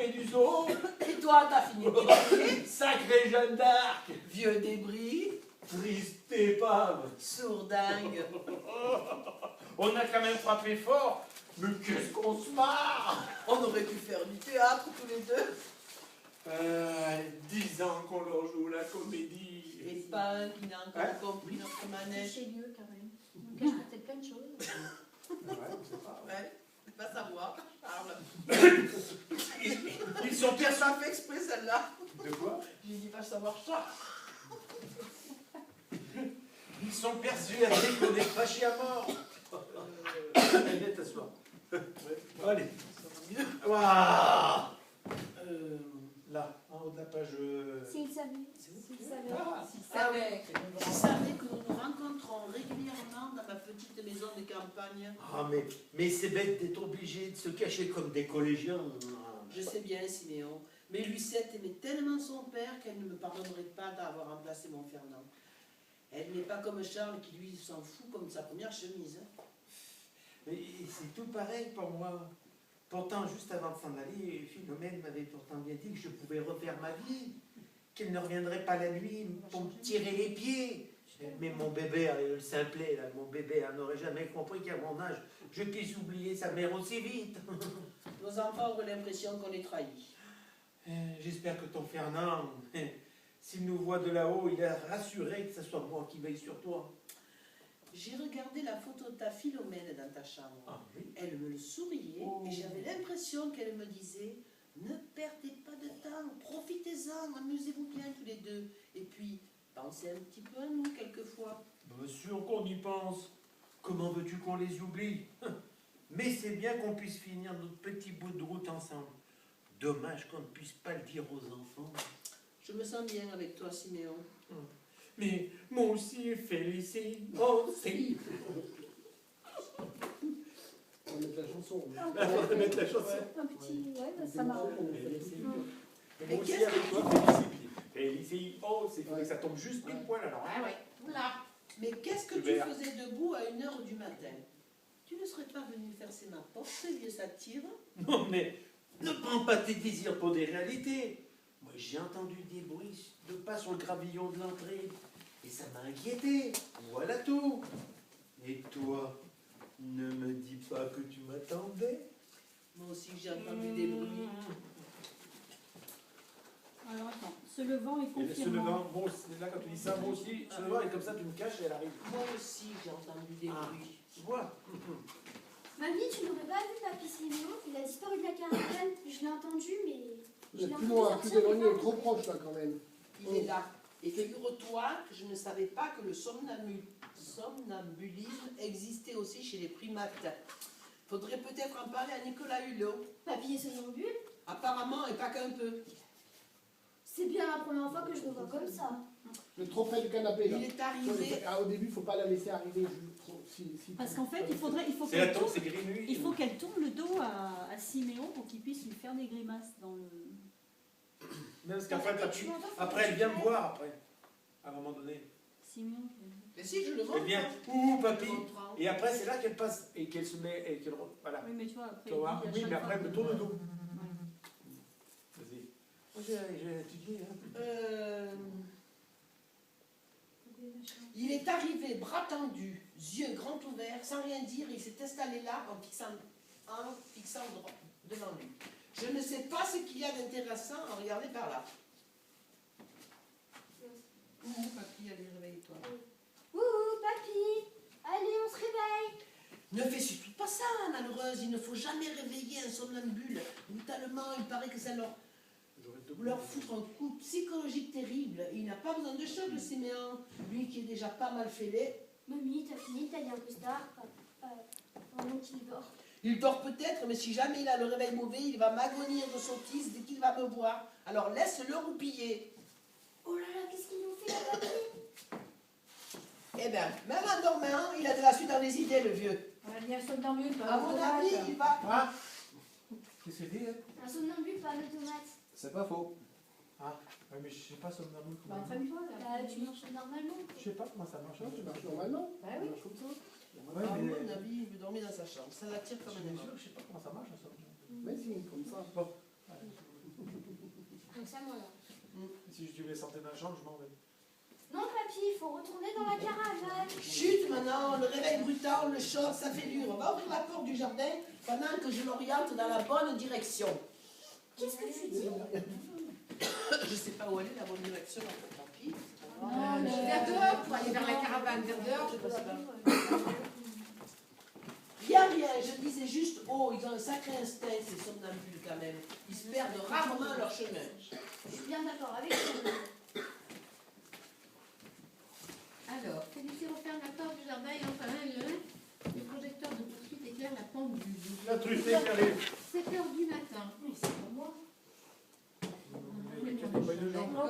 fait du zoo. Et toi, t'as fini de travailler? Sacré Jeanne d'Arc. Vieux débris, Triste épave. sourdingue. On a quand même frappé fort. Mais qu'est-ce qu'on se marre. On aurait pu faire du théâtre tous les deux. 10 ans qu'on leur joue la comédie. Et pas un qui n'a encore compris notre manège. Chez lieu, quand même. On cache peut-être plein de choses. Ouais, on sait pas. Ouais, va savoir, Charles. Ils sont J'ai persuadés. pas fait exprès celle-là. De quoi? J'ai dit va savoir ça. Ils sont persuadés qu'on est fâchés à mort. Allez, t'asseoir. Allez. Waouh. Là, en haut de la page. S'il savait. S'il savait. Ah ouais, tu savais que nous nous rencontrons régulièrement dans ma petite maison de campagne. Ah, mais c'est bête d'être obligé de se cacher comme des collégiens. Je sais bien, Siméon, mais Lucette aimait tellement son père qu'elle ne me pardonnerait pas d'avoir remplacé mon Fernand. Elle n'est pas comme Charles qui lui s'en fout comme de sa première chemise. Mais c'est tout pareil pour moi. Pourtant, juste avant de s'en aller, Philomène m'avait pourtant bien dit que je pouvais refaire ma vie, qu'elle ne reviendrait pas la nuit pour me tirer les pieds. Mais mon bébé, le simplet, là, mon bébé, elle n'aurait jamais compris qu'à mon âge, je puisse oublier sa mère aussi vite. Nos enfants auraient l'impression qu'on les trahit. J'espère que ton Fernand, s'il nous voit de là-haut, il est rassuré que ce soit moi qui veille sur toi. J'ai regardé la photo de ta Philomène dans ta chambre. Ah oui. Elle me le souriait et j'avais l'impression qu'elle me disait « Ne perdez pas de temps, profitez-en, amusez-vous bien tous les deux. Et puis, pensez un petit peu à nous quelquefois. » Bien sûr qu'on y pense. Comment veux-tu qu'on les oublie? Mais c'est bien qu'on puisse finir notre petit bout de route ensemble. Dommage qu'on ne puisse pas le dire aux enfants. Je me sens bien avec toi, Siméon. Mais moi aussi, Félicie, aussi. On va mettre la chanson. On va mettre la chanson. Un petit. Ouais, bah, ça marche. Mais Et moi aussi qu'est-ce avec que toi, tu Félicie. Félicie, oh, c'est vrai que ça tombe juste pile poil alors. Ah ouais, voilà. Mais qu'est-ce que tu Super. faisais debout à 1h du matin? Tu ne serais pas venu percer ma porte, vieux satire? Non, mais ne prends pas tes désirs pour des réalités. Moi, j'ai entendu des bruits de pas sur le gravillon de l'entrée. Et ça m'a inquiété. Voilà tout. Et toi, ne me dis pas que tu m'attendais. Moi aussi, j'ai entendu des bruits. Alors attends, ce levant est Et ce confirmant. levant, bon, c'est là quand tu dis ça, moi aussi, ce levant est comme ça, tu me caches et elle arrive. Moi aussi, j'ai entendu des bruits. Tu vois? Mamie, tu n'aurais pas vu Papy Siméon? Il a disparu de la caravane. Je l'ai entendu, mais. Vous êtes plus loin, plus éloigné, trop proche là quand même. Il est là. Et figure-toi que je ne savais pas que le somnambulisme existait aussi chez les primates. Faudrait peut-être en parler à Nicolas Hulot. Papy est somnambule? Apparemment, et pas qu'un peu. C'est bien la première fois que je le vois comme ça. Mais trop près du canapé là. Il est arrivé. Au début, il ne faut pas la laisser arriver. Parce qu'en fait, il faut C'est la qu'elle tombe, tourne, c'est gris nuit. il faut qu'elle tourne le dos à Siméon pour qu'il puisse lui faire des grimaces dans le. Mais parce qu'après, Tu m'entends? Après, elle vient me voir, après. À un moment donné. Siméon. Mais si, je le montre. Elle vient, hein. ouh, Je papy. le montre, hein. Et après, c'est là qu'elle passe et qu'elle se met, et qu'elle. Voilà. Oui, mais tu vois, après. Tu vois? il dit à Oui, chaque mais fois après, elle me que- tourne le dos. Ouais. Vas-y. Moi, j'ai étudié. Hein. Il est arrivé, bras tendus, yeux grands ouverts, sans rien dire, il s'est installé là en fixant droit devant lui. Je ne sais pas ce qu'il y a d'intéressant à regarder par là. Papy, allez, réveille-toi. Ouh, Papy! Allez, on se réveille! Ne fais surtout pas ça, malheureuse. Il ne faut jamais réveiller un somnambule. Brutalement, il paraît que ça leur foutre un coup psychologique terrible. Il n'a pas besoin de choc, le Siméon. Lui qui est déjà pas mal fêlé. Mamie, t'as fini, t'as dit un peu tard. Pendant qu'il dort. Il dort peut-être, mais si jamais il a le réveil mauvais, il va m'agonir de sottise dès qu'il va me voir. Alors laisse-le roupiller. Oh là là, qu'est-ce qu'il nous fait là, Papy? Eh bien, même en dormant, il a de la suite dans les idées, le vieux. Il y a un somnambule, À mon avis, il va... Ah, qu'est-ce que c'est dit, hein? Un somnambule, pas un automate. C'est pas faux. Ah, ouais, mais je sais pas somnambule Bah, comment. famille-toi, là. Tu marches normalement. Je sais pas comment ça marche. Tu marches normalement. Bah oui. Tu marches comme ça. Ouais, À mais mon avis, il veut dormir dans sa chambre. Ça l'attire je comme un suis aimant. sûr, je sais pas comment ça marche un somnambule. Mais si, comme ça. Bon. vais sortir d'un changement. Non, papy, il faut retourner dans la caravane. Chut maintenant, le réveil brutal, le choc, ça fait dur. On va ouvrir la porte du jardin pendant que je l'oriente dans la bonne direction. Qu'est-ce que tu dis? Je sais pas où aller, la bonne direction, tant pis. Vers dehors, pour aller vers la caravane, vers dehors. Je sais pas. Rien, je disais juste, oh, ils ont un sacré instinct, ces somnambules quand même. Ils se perdent rarement leur chemin. Je suis bien d'accord avec toi. Alors, Félicie referme la porte du jardin et enfin le projecteur de poursuite éclaire la pente du La truffée qui arrive. 7 heures du matin. Mais c'est pas moi. Mais qui a pas une jambe. D'accord.